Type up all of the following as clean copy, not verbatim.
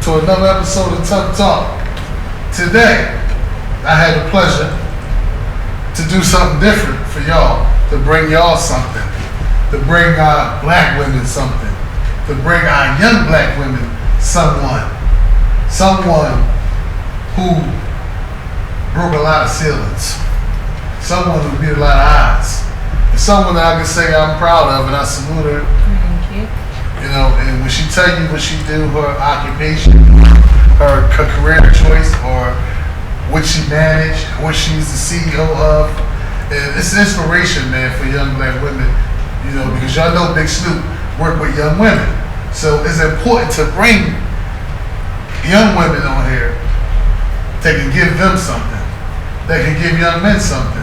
to another episode of Tufftalk. Today, I had the pleasure to do something different for y'all, to bring y'all something, to bring our black women something, to bring our young black women someone who broke a lot of ceilings, someone who beat a lot of odds, and someone that I can say I'm proud of, and I salute her. Thank you. You know, and when she tell you what she do, her occupation, her career choice, or what she managed, what she's the CEO of, and it's inspiration, man, for young black women. You know, because y'all know Big Snoop work with young women, so it's important to bring young women on here that can give them something, that can give young men something.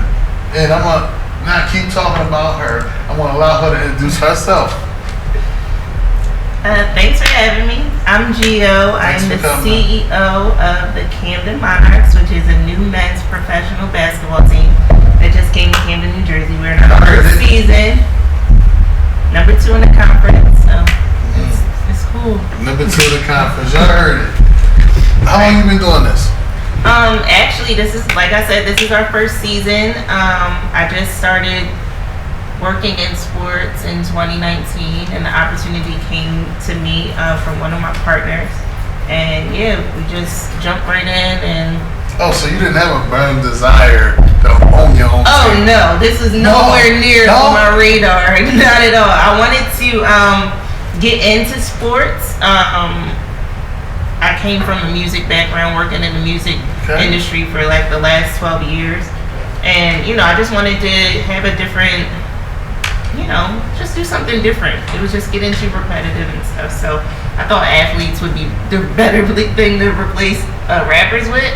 And I'm gonna not keep talking about her. I'm gonna allow her to introduce herself. Thanks for having me. I'm Gio. I'm the CEO of the Camden Monarchs, which is a new men's professional basketball team that just came to Camden, New Jersey. We're in our first season, number 2 in the conference, so it's cool. Number 2 in the conference, y'all heard it. How long you been doing this? Actually, this is, like I said, this is our first season. I just started working in sports in 2019, and the opportunity came to me from one of my partners, and yeah, we just jumped right in. And so you didn't have a burning desire to own your own team? No, this is nowhere near on my radar. Not at all. I wanted to get into sports. I came from a music background, working in the music industry for like the last 12 years, and you know, I just wanted to have a different, you know, just do something different. It was just getting too repetitive and stuff. So I thought athletes would be the better thing to replace rappers with.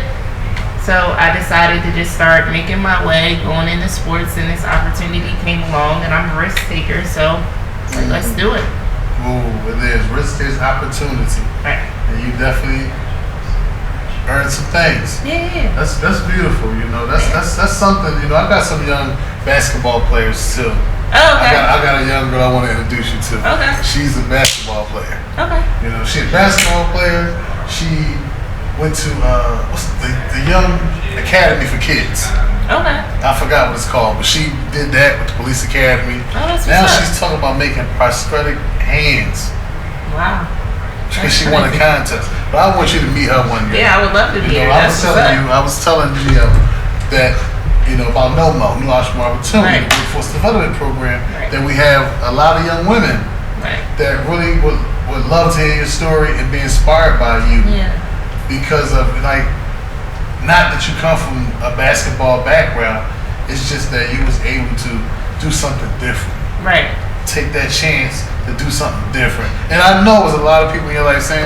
So I decided to just start making my way, going into sports, and this opportunity came along, and I'm a risk taker, so like, let's do it. Ooh, there's risk, there's opportunity. Right. And you definitely earned some things. Yeah. That's beautiful, you know. That's something, you know. I got some young basketball players too. Oh, okay. I got a young girl I want to introduce you to. Okay. She's a basketball player. Okay. You know, she's a basketball player. She went to what's the Young Academy for Kids. Okay. I forgot what it's called, but she did that with the police academy. Oh, that's now what's she's talking about making prosthetic hands. Wow. Because she won a contest. But I want you to meet her one day. Yeah, I would love to meet her. I was telling Gio that, you know, about NOMO, New Entrepreneur Opportunity, the Workforce Development Program, that we have a lot of young women that really would love to hear your story and be inspired by you. Yeah. Because of, like, not that you come from a basketball background, it's just that you was able to do something different. Right. Take that chance to do something different. And I know there's a lot of people in your life saying,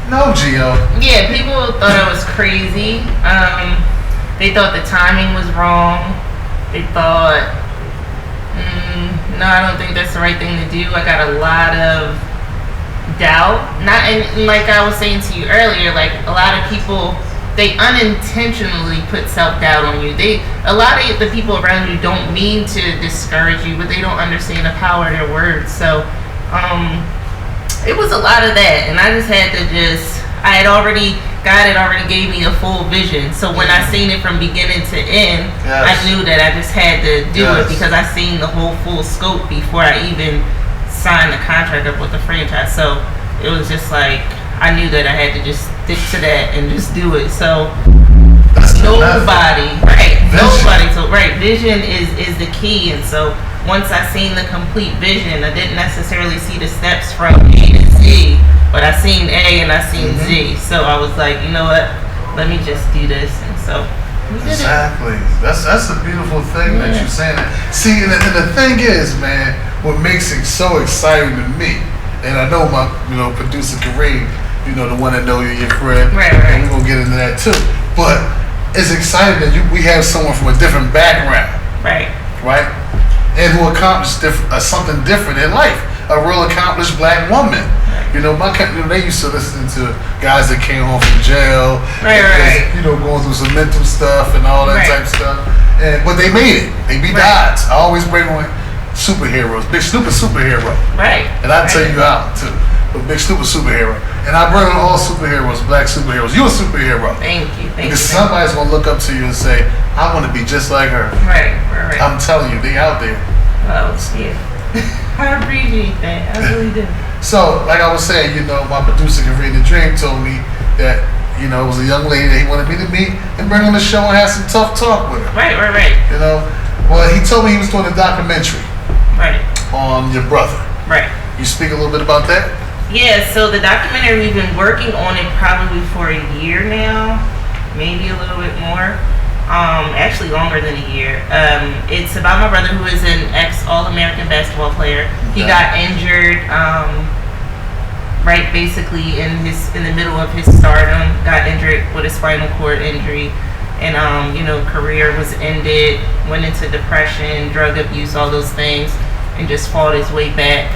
no, Gio. Yeah, people thought I was crazy. They thought the timing was wrong. They thought, no, I don't think that's the right thing to do. I got a lot of doubt. And like I was saying to you earlier, like a lot of people, they unintentionally put self-doubt on you. A lot of the people around you don't mean to discourage you, but they don't understand the power of their words. So it was a lot of that, and I just had to God had already gave me a full vision. So when I seen it from beginning to end, I knew that I just had to do it, because I seen the whole full scope before I even signed the contract up with the franchise. So it was just like, I knew that I had to just stick to that and just do it. So vision is the key. And so once I seen the complete vision, I didn't necessarily see the steps from A to Z, but I seen A and I seen Z. So I was like, you know what, let me just do this. And so we did exactly. That's a beautiful thing that you're saying that. See, and the thing is, man, what makes it so exciting to me, and I know my producer Kareem, you know, the one that know you're your friend, and we're gonna get into that too. But it's exciting that we have someone from a different background, right, and who accomplished something different in life. A real accomplished black woman. You know, they used to listen to guys that came home from jail, you know, going through some mental stuff and all that type of stuff. But they made it. They beat the odds. I always bring on superheroes. Big Snoop is superhero. And I'll tell you how too. But Big Snoop is superhero. And I bring on all superheroes, black superheroes. You a superhero. Thank you. Because somebody's gonna look up to you and say, I want to be just like her. Right. I'm telling you, they out there. Oh, yeah. I appreciate that. I really do. So, like I was saying, my producer, Karina Dream, told me that, it was a young lady that he wanted me to meet and bring on the show and have some tough talk with her. Right. Well, he told me he was doing a documentary. Right. On your brother. Right. You speak a little bit about that? Yeah, so the documentary, we've been working on it probably for a year now, maybe a little bit more. Actually longer than a year. It's about my brother, who is an ex-All-American basketball player. He got injured, right basically in the middle of his stardom. Got injured with a spinal cord injury, and career was ended. Went into depression, drug abuse, all those things, and just fought his way back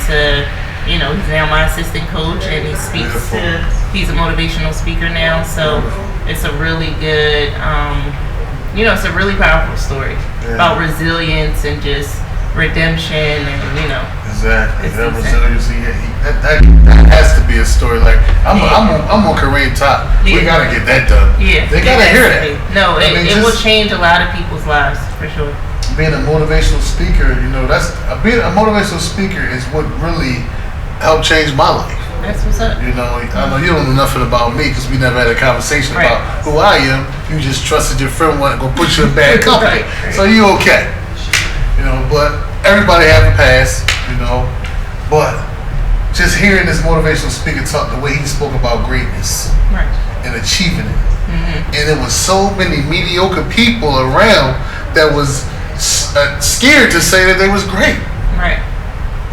to. He's now my assistant coach, and he's a motivational speaker now. So it's a really good, it's a really powerful story about resilience and just redemption, and Exactly. That resiliency, that has to be a story. Like I'm on Kareem top. Yeah. We gotta get that done. Yeah, they gotta hear that. No, it will change a lot of people's lives for sure. Being a motivational speaker, being a motivational speaker is what really helped change my life. That's what's up. I know you don't know nothing about me because we never had a conversation about who I am. You just trusted your friend wasn't gonna put you in bad company, so you okay. But everybody have a past. But just hearing this motivational speaker talk, the way he spoke about greatness and achieving it, and there was so many mediocre people around that was scared to say that they was great. Right.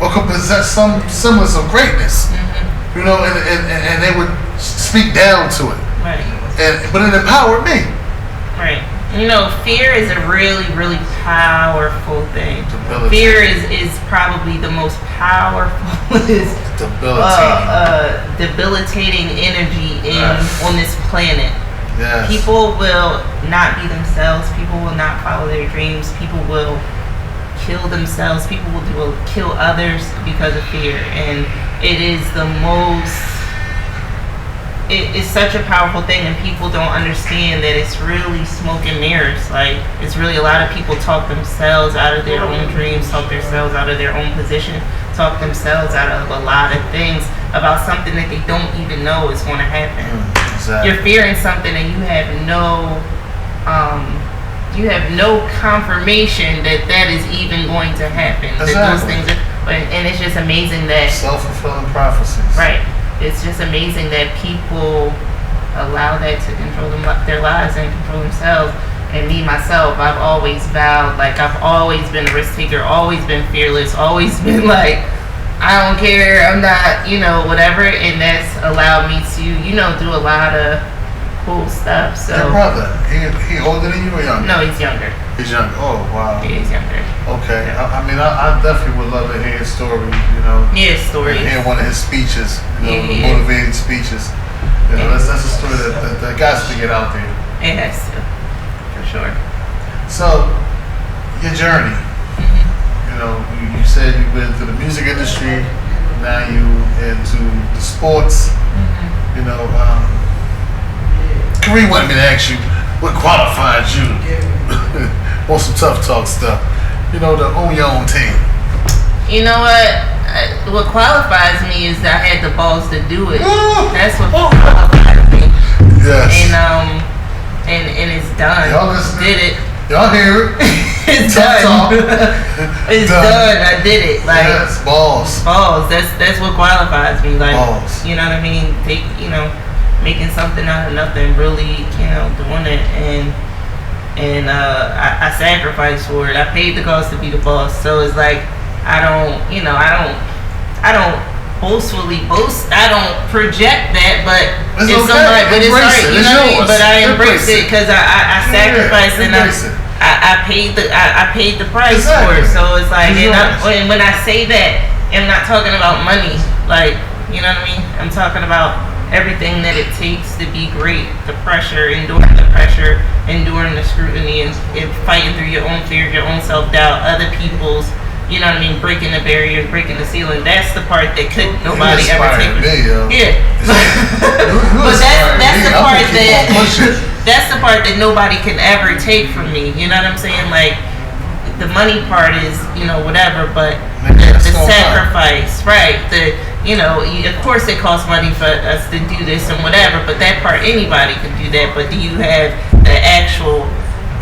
Or could possess some semblance of greatness, and they would speak down to it. Right. But it empowered me. Right. Fear is a really, really powerful thing. Debilitating. Fear is probably the most powerful, debilitating energy on this planet. Yes. People will not be themselves. People will not follow their dreams. People will kill themselves. People will kill others because of fear, and it is the most. It is such a powerful thing, and people don't understand that it's really smoke and mirrors. Like, it's really a lot of people talk themselves out of their own dreams, talk themselves out of their own position, talk themselves out of a lot of things about something that they don't even know is going to happen. Exactly. You're fearing something and you have no confirmation that is even going to happen. Exactly. That those things and it's just amazing that self-fulfilling prophecies. Right. It's just amazing that people allow that to control their lives and control themselves. And me, myself, I've always vowed, like, I've always been a risk taker, always been fearless, always been like, I don't care, I'm not, whatever. And that's allowed me to, do a lot of cool stuff. So your brother, he older than you or younger? No, he's younger. He's younger. Oh, wow. Yeah, he's younger. Okay. I definitely would love to hear his story, Yeah, stories. Hear one of his speeches, motivating speeches. That's a story that got to get out there. It has to, for sure. So, your journey. You said you've been through the music industry, now you into the sports. Kareem wanted me to ask you, what qualifies you on some tough talk stuff? To own your own team. You know what? What qualifies me is that I had the balls to do it. That's what qualifies me. Yes. And it's done. Y'all listening? Did it. Y'all hear it? It's tough done. Talk. It's done. I did it. Like, yes, balls. Balls. That's what qualifies me. Like, balls. You know what I mean? Making something out of nothing, really, doing it, and I sacrificed for it. I paid the cost to be the boss. So it's like I don't boastfully boast. I don't project that, but it's if okay. Somebody, but it's alright, you know what I mean? But I embrace it because I sacrificed and I paid the price for it. So it's like, and when I say that, I'm not talking about money. Like, you know what I mean? I'm talking about everything that it takes to be great. The pressure, enduring the pressure, enduring the scrutiny, and fighting through your own fears, your own self-doubt, other people's, you know what I mean, breaking the barriers, breaking the ceiling. That's the part that couldn't nobody ever take. Yeah, but that's the part that's the part that nobody can ever take from me. You know what I'm saying? Like, the money part is, you know, whatever, but the sacrifice, right? Of course it costs money for us to do this and whatever, but that part, anybody can do that. But do you have the actual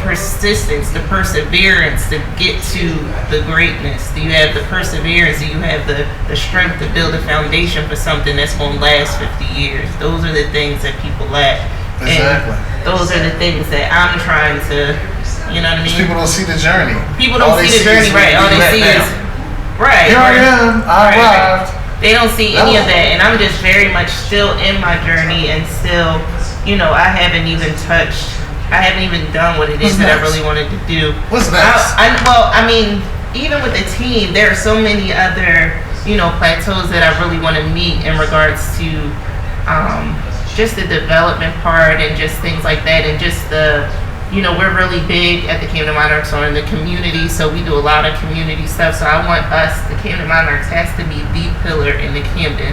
persistence, the perseverance to get to the greatness? Do you have the perseverance? Do you have the strength to build a foundation for something that's going to last 50 years? Those are the things that people lack. Exactly. And those are the things that I'm trying to, you know what I mean? People don't see the journey. People don't see the journey, right? All they see is, right. Here I am, I arrived. They don't see any of that, and I'm just very much still in my journey, and still, you know, I haven't even done what it is that I really wanted to do. What's next? I mean, even with the team, there are so many other, you know, plateaus that I really want to meet in regards to just the development part and just things like that, and just the, you know, we're really big at the Camden Monarchs on the community, so we do a lot of community stuff. So I want us, the Camden Monarchs, has to be the pillar in the Camden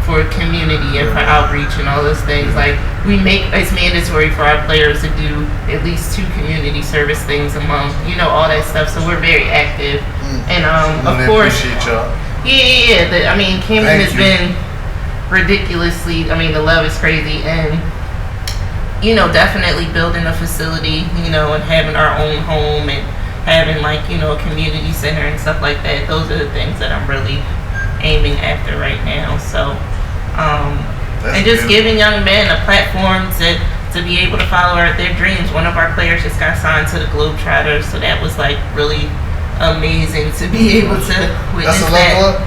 for community and for outreach and all those things. Like, we make it's mandatory for our players to do at least 2 community service things a month, you know, all that stuff. So we're very active, and of course, appreciate y'all. Yeah. I mean, Camden has been ridiculously. I mean, the love is crazy, and you know, definitely building a facility, you know, and having our own home and having, like, you know, a community center and stuff like that. Those are the things that I'm really aiming after right now. So. And just giving young men a platform to be able to follow their dreams. One of our players just got signed to the Globetrotters, so that was like really amazing to be able to witness that. That's a level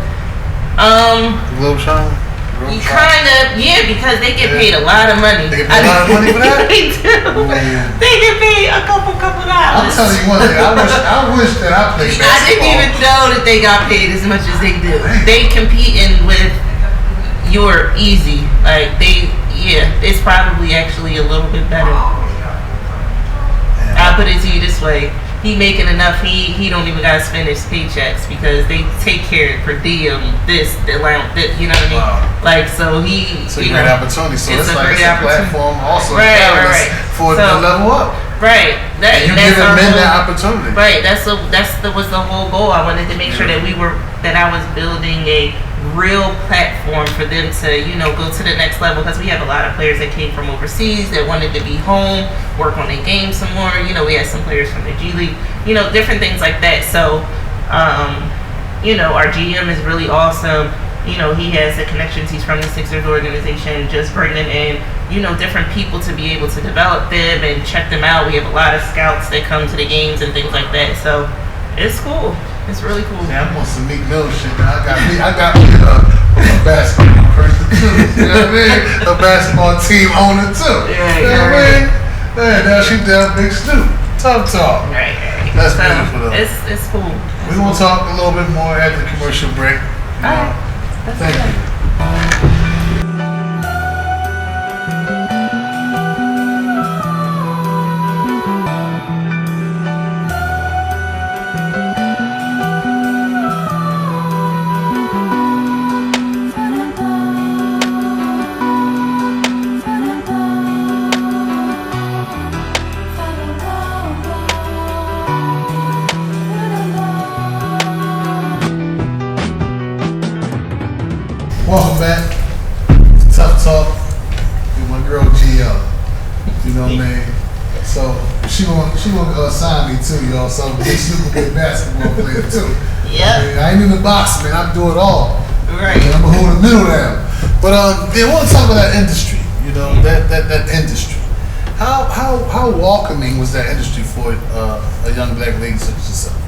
up? Globetrotter? Kind of, yeah, because they get paid a lot of money. They get paid a lot of money for that? They do. Man. They get paid a couple dollars. I'll tell you one thing. I wish that I played basketball. I didn't even know that they got paid as much as they do. They competing with your easy, like it's probably actually a little bit better. I'll put it to you this way: he making enough. He don't even gotta spend his paychecks because they take care of per diem, this, the amount, that, you know what I mean? Wow. Like, so it's a great opportunity. So it's like a platform also, right. for the level up. Right. And you giving men that opportunity. Right. Was the whole goal. I wanted to make sure that I was building a real platform for them to, you know, go to the next level, because we have a lot of players that came from overseas that wanted to be home, work on their game some more. You know, we had some players from the G League, you know, different things like that. So, you know, our GM is really awesome. You know, he has the connections. He's from the Sixers organization, just bringing in, you know, different people to be able to develop them and check them out. We have a lot of scouts that come to the games and things like that. So it's cool. It's really cool. Yeah, I want some Meek Mill shit. I got me a basketball person too. You know what I mean? A basketball team owner too. Right, you know what I mean? Yeah, now she down Big Snoop. Tufftalk. Right. That's beautiful though. It's cool. We're gonna talk a little bit more at the commercial break. Thank you. Welcome back to Tufftalk with my girl GL. You know what I mean? So she gonna sign me too, y'all. So Big Snoop will be a basketball player too. Yeah. I ain't in the box, man. I do it all. Right. And I'm gonna hold the middle down. But I want to talk about that industry. You know, that industry. How welcoming was that industry for a young black lady such as yourself?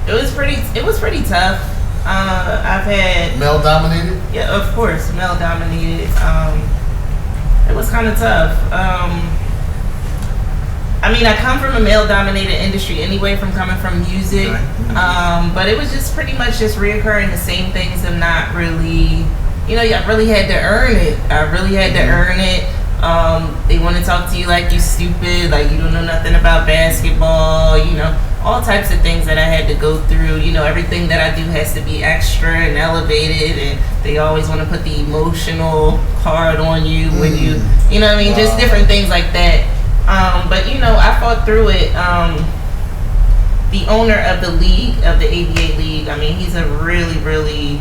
It was pretty tough. I've had male dominated. Yeah, of course, male dominated. It was kind of tough. I mean, I come from a male dominated industry anyway, from coming from music. Right. But it was just pretty much just reoccurring the same things of not really, you know, I really had to earn it. I really had to earn it. They want to talk to you like you stupid, like you don't know nothing about basketball, you know. all types of things that I had to go through. You know, everything that I do has to be extra and elevated, and they always want to put the emotional card on you when you know what I mean? Wow. Just different things like that. But you know, I fought through it. The owner of the league, of the ABA league, I mean, he's a really, really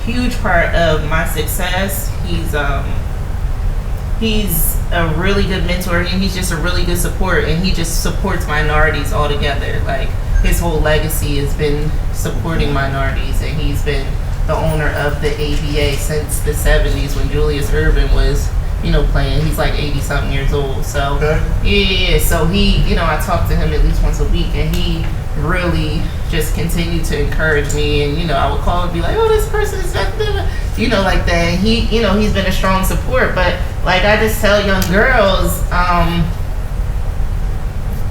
huge part of my success. He's a really good mentor, and he's just a really good support, and he just supports minorities altogether. Like, his whole legacy has been supporting minorities, and he's been the owner of the ABA since the 70s when Julius Erving was, you know, playing. He's like 80 something years old. So yeah. So he, you know, I talk to him at least once a week, and he really just continued to encourage me. And you know, I would call and be like, oh, this person is not, you know, like that. And he, you know, he's been a strong support. But like I just tell young girls,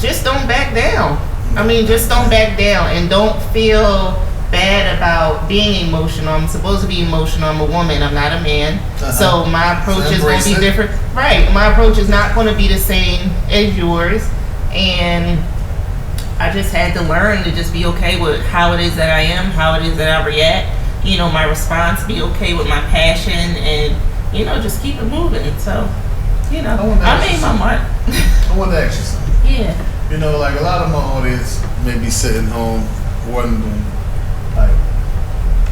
just don't back down. I mean, just don't back down, and don't feel bad about being emotional. I'm supposed to be emotional. I'm a woman. I'm not a man. So my approach is going to be different. Right. My approach is not going to be the same as yours. And I just had to learn to just be okay with how it is that I am, how it is that I react. You know, my response, be okay with my passion, and, you know, just keep it moving. So, you know, I made my mark. I want to ask you something. Yeah. You know, like a lot of my audience may be sitting home wondering, like,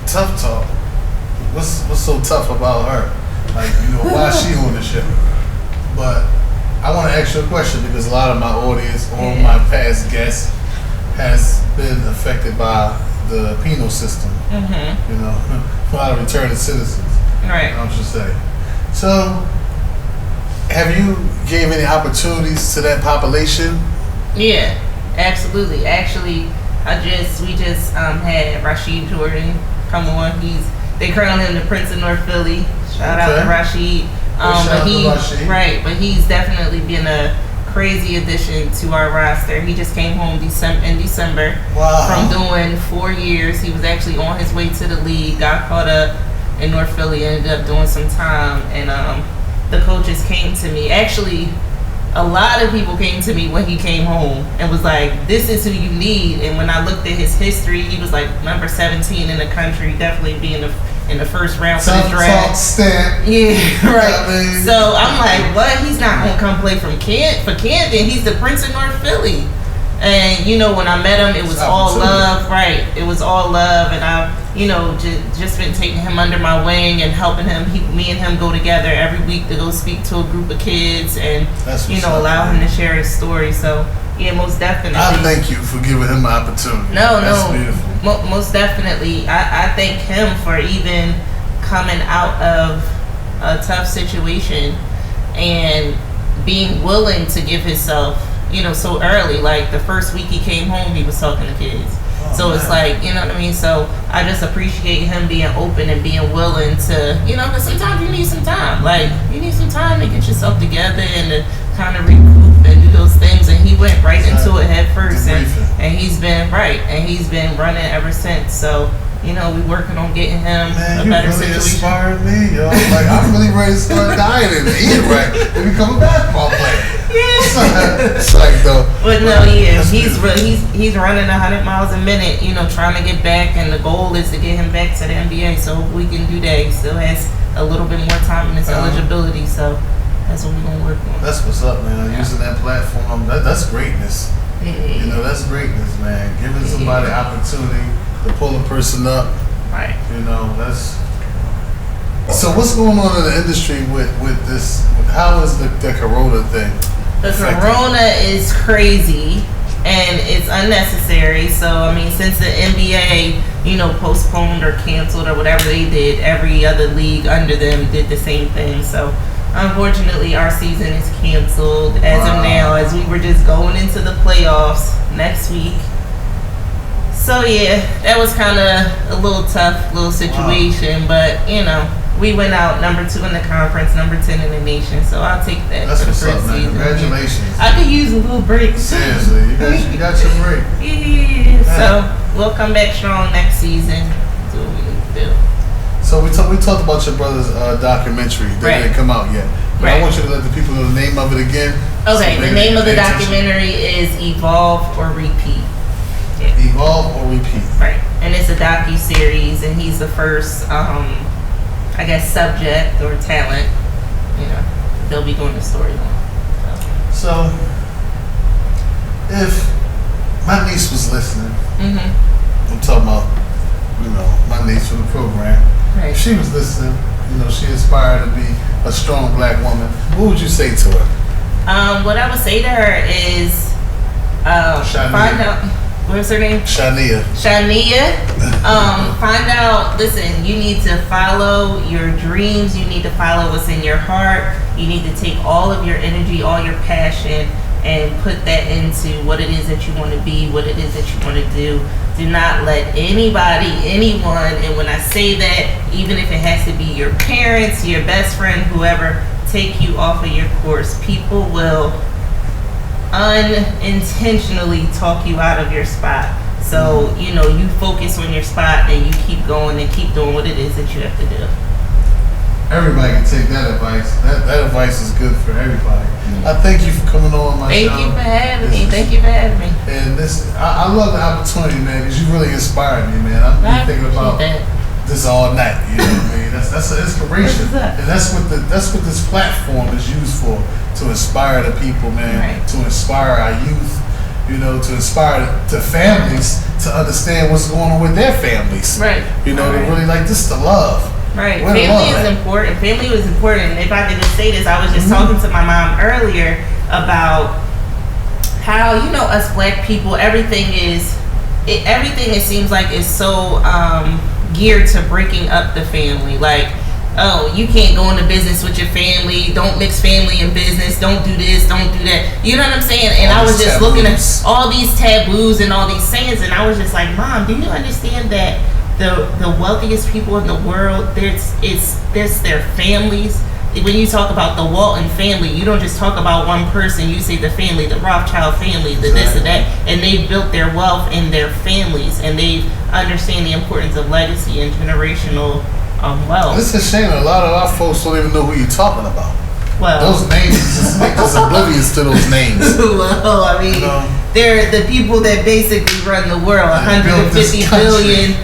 Tufftalk, what's so tough about her? Like, you know, why is she on the show? But I want to ask you a question, because a lot of my audience or my past guests has been affected by the penal system. You know, a lot of returning citizens. Right. I should say. So, have you gave any opportunities to that population? Yeah, absolutely. Actually, we just had Rashid Jordan come on. They crowned him the Prince of North Philly. Shout out to Rashid. But he's definitely been a crazy addition to our roster. He just came home in December from doing 4 years. He was actually on his way to the league, got caught up in North Philly, ended up doing some time, and the coaches came to me. Actually, a lot of people came to me when he came home and was like, this is who you need. And when I looked at his history, he was like number 17 in the country, definitely being in the first round for the draft. Yeah, right. I mean, so I'm like, what? He's not going to come play for Camden. He's the Prince of North Philly. And, you know, when I met him, it was all love. Right. It was all love. And I've, you know, just been taking him under my wing and helping him. Me and him go together every week to go speak to a group of kids and, you know, allow him to share his story. So, yeah, most definitely. I thank you for giving him the opportunity. That's beautiful. Most definitely. I thank him for even coming out of a tough situation and being willing to give himself, you know, so early. Like the first week he came home, he was talking to kids. So it's like, you know what I mean? So I just appreciate him being open and being willing to, you know, because sometimes you need some time. Like, you need some time to get yourself together and to kind of recoup and do those things. And he went right into it head first. And he's been running ever since. So, you know, we working on getting him a better situation. Inspired me, yo. Like, I'm really ready to start dieting and eating right and become a basketball player. It's like, though. But no, yeah, he's running 100 miles a minute, you know, trying to get back, and the goal is to get him back to the NBA. So we can do that. He still has a little bit more time in his eligibility, so that's what we're gonna work on. That's what's up, man. Using that platform, that's greatness. You know, that's greatness, man. Giving somebody opportunity to pull a person up. Right. You know, that's. So what's going on in the industry with this? How is the Corona thing? The Corona is crazy and it's unnecessary. So I mean, since the NBA, you know, postponed or canceled or whatever they did, every other league under them did the same thing. So unfortunately, our season is canceled as of now, as we were just going into the playoffs next week. So yeah, that was kind of a little tough little situation, but you know, we went out number 2 in the conference, number 10 in the nation. So I'll take that. That's for the first season. Congratulations. I could use a little break. Seriously, you got your break. Yeah. So we'll come back strong next season. Do what we need to do. So we talked about your brother's documentary that didn't come out yet. Right. I want you to let the people know the name of it again. Okay, so the name of the documentary is Evolve or Repeat. Yeah. Evolve or Repeat. Right, and it's a docu-series, and he's the first, I guess, subject or talent. They'll be doing the storyline. So, if my niece was listening, I'm talking about, my niece from the program. Right. If she was listening, she aspired to be a strong black woman, what would you say to her? What I would say to her is find out, what's her name? Shania. Find out, listen, you need to follow your dreams. You need to follow what's in your heart. You need to take all of your energy, all your passion, and put that into what it is that you want to be, what it is that you want to do. Do not let anybody, anyone, and when I say that, even if it has to be your parents, your best friend, whoever, take you off of your course. People will unintentionally talk you out of your spot. So, you focus on your spot and you keep going and keep doing what it is that you have to do. Everybody can take that advice. That advice is good for everybody. I thank you for coming on my show. Thank you for having me. And I love the opportunity, man, because you really inspired me, man. I've been thinking about this all night. You know what I mean? That's an inspiration, and that's what this platform is used for, to inspire the people, man. To inspire our youth. To inspire the families to understand what's going on with their families. Right. To really this to love. Right. Family is important. Family was important. And if I could just say this, I was just talking to my mom earlier about how, us black people, everything it seems like is so geared to breaking up the family. Like, oh, you can't go into business with your family. Don't mix family and business. Don't do this. Don't do that. You know what I'm saying? And I was just looking at all these taboos and all these sayings, and I was just like, Mom, do you understand that the wealthiest people in the world, there's their families? When you talk about the Walton family, you don't just talk about one person. You say the family, the Rothschild family, the this and that, and they built their wealth in their families, and they understand the importance of legacy and generational wealth. It's a shame a lot of our folks don't even know who you're talking about. Well, those names make us oblivious to those names. Well, I mean, they're the people that basically run the world. 150 billion.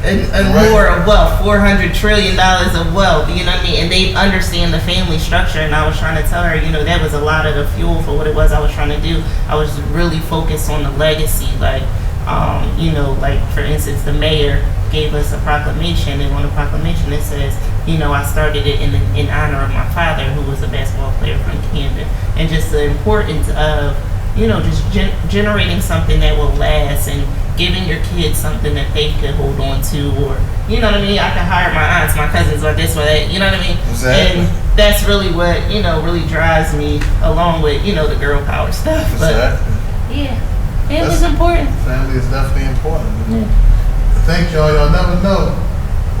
And more of wealth, $400 trillion of wealth, you know what I mean? And they understand the family structure. And I was trying to tell her, that was a lot of the fuel for what it was I was trying to do. I was really focused on the legacy, like, like for instance, the mayor gave us a proclamation, and on the proclamation it says, I started it in honor of my father, who was a basketball player from Camden, and just the importance of, just generating something that will last and giving your kids something that they could hold on to, or you know what I mean. I could hire my aunts, my cousins, or this or that. You know what I mean? Exactly. And that's really what really drives me, along with the girl power stuff. But family's important. Family is definitely important. Yeah. Thank y'all. Y'all never know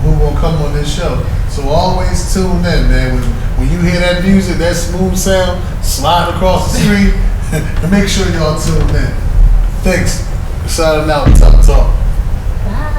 who gonna come on this show, so always tune in, man. When you hear that music, that smooth sound, slide across the screen, and make sure y'all tune in. Thanks. Signing out, Tufftalk. Bye.